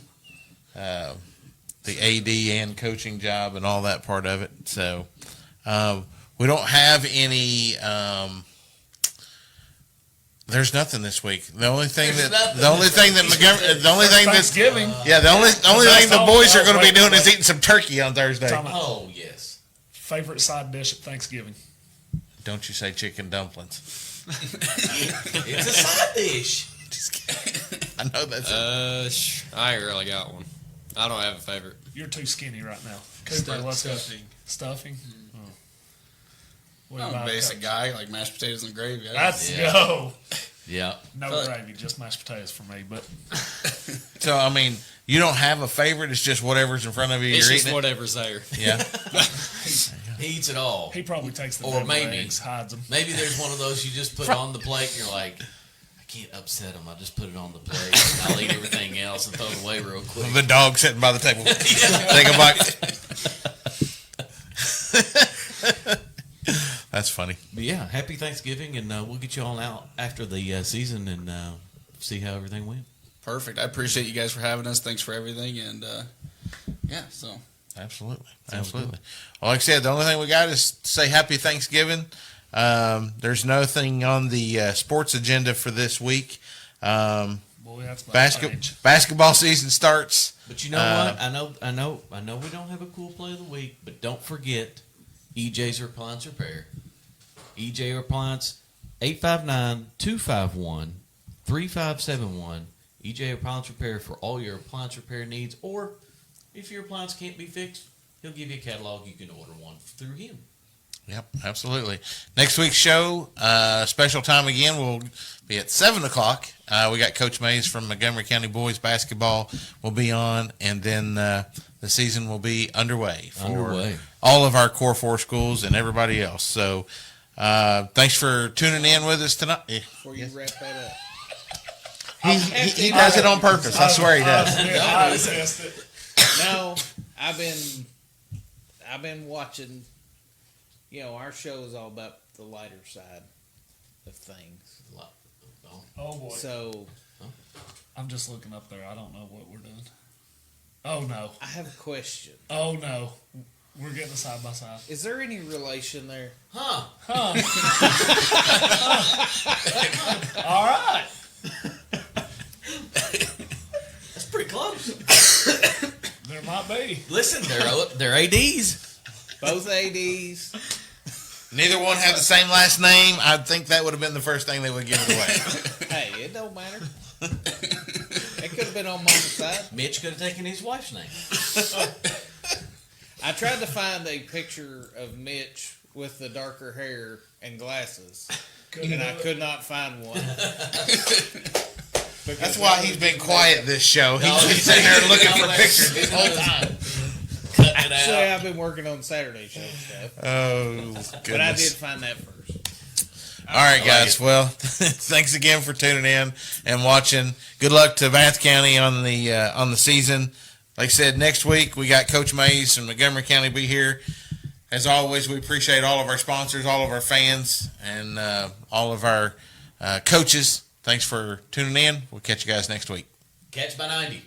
S2: AD and coaching job and all that part of it. So we don't have any. There's nothing this week. The only thing that
S5: Thanksgiving.
S2: the only thing the boys are going to be doing is eating some turkey on Thursday.
S9: Oh, yes.
S5: Favorite side dish at Thanksgiving?
S2: Don't you say chicken dumplings?
S9: It's a side dish.
S2: I know that's
S12: I ain't really got one. I don't have a favorite.
S5: You're too skinny right now. Cooper, let's go.
S11: Stuffing.
S5: Stuffing? Oh. What
S10: I'm a
S5: about
S10: basic
S5: Coach?
S10: guy, like mashed potatoes and gravy.
S5: Let's
S9: Yeah.
S5: go.
S9: Yeah.
S5: No
S10: But-
S5: gravy, just mashed potatoes for me. But
S2: so. I mean, you don't have a favorite. It's just whatever's in front of you.
S12: It's
S2: You're
S12: just
S2: eating
S12: whatever's there.
S2: it. Yeah.
S9: He eats it all.
S5: he probably takes the
S9: Or
S5: deviled
S9: maybe.
S5: eggs, hides them.
S9: Maybe there's one of those you just put on the plate and you're like, I can't upset him. I'll just put it on the plate and I'll eat everything else and throw it away real quick.
S2: The dog sitting by the table. Take a bite. That's funny.
S9: But yeah, happy Thanksgiving, and we'll get you all out after the season and see how everything went.
S10: Perfect. I appreciate you guys for having us. Thanks for everything. And so
S2: Absolutely. Absolutely. Well, like I said, the only thing we got is to say happy Thanksgiving. There's nothing on the sports agenda for this week.
S5: But Boy, that's my age.
S2: Basketball season starts.
S9: But you know what? I know we don't have a cool play of the week, but don't forget EJ's Appliance Repair. EJ Appliance, 859-251-3571. EJ Appliance Repair for all your appliance repair needs, or if your appliance can't be fixed, he'll give you a catalog. You can order one through him.
S2: Yep, absolutely. Next week's show, special time again, will be at 7 o'clock. We got Coach Mays from Montgomery County Boys Basketball will be on, and then the season will be underway for all of our Core 4 schools and everybody else. So thanks for tuning in with us tonight.
S4: Before you wrap that up.
S2: He does it on purpose. I swear he does.
S4: No, I've been watching. You know, our show is all about the lighter side of things.
S5: Oh boy!
S4: So
S5: I'm just looking up there. I don't know what we're doing. Oh no!
S4: I have a question.
S5: Oh no! We're getting a side by side.
S4: Is there any relation there?
S5: Huh? All right.
S9: That's pretty close.
S5: There might be.
S9: Listen, they're ADs.
S4: Both ADs.
S2: Neither one have the same last name. I think that would have been the first thing they would give it away.
S4: Hey, it don't matter. It could have been on Mama's side.
S9: Mitch could have taken his wife's name.
S4: I tried to find a picture of Mitch with the darker hair and glasses, and I could not find one.
S2: That's why he's been quiet this show. He's been sitting there looking for pictures this whole time.
S4: Actually, I've been working on Saturday show stuff.
S2: Oh, goodness.
S4: But I did find that first.
S2: All right, guys. Well, thanks again for tuning in and watching. Good luck to Vance County on the season. Like I said, next week we got Coach Mays from Montgomery County be here. As always, we appreciate all of our sponsors, all of our fans, and all of our coaches. Thanks for tuning in. We'll catch you guys next week.
S9: Catch by 90.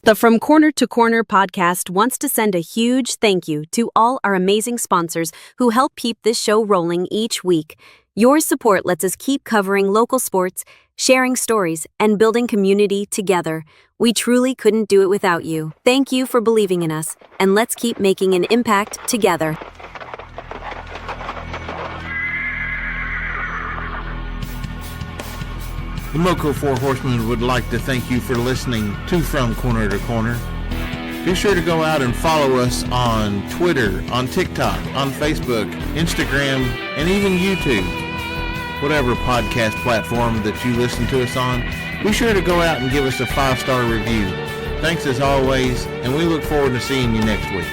S13: The From Corner to Corner podcast wants to send a huge thank you to all our amazing sponsors who help keep this show rolling each week. Your support lets us keep covering local sports, sharing stories, and building community together. We truly couldn't do it without you. Thank you for believing in us, and let's keep making an impact together.
S2: The Moco Four Horsemen would like to thank you for listening to From Corner to Corner. Be sure to go out and follow us on Twitter, on TikTok, on Facebook, Instagram, and even YouTube. Whatever podcast platform that you listen to us on, be sure to go out and give us a 5-star review. Thanks as always, and we look forward to seeing you next week.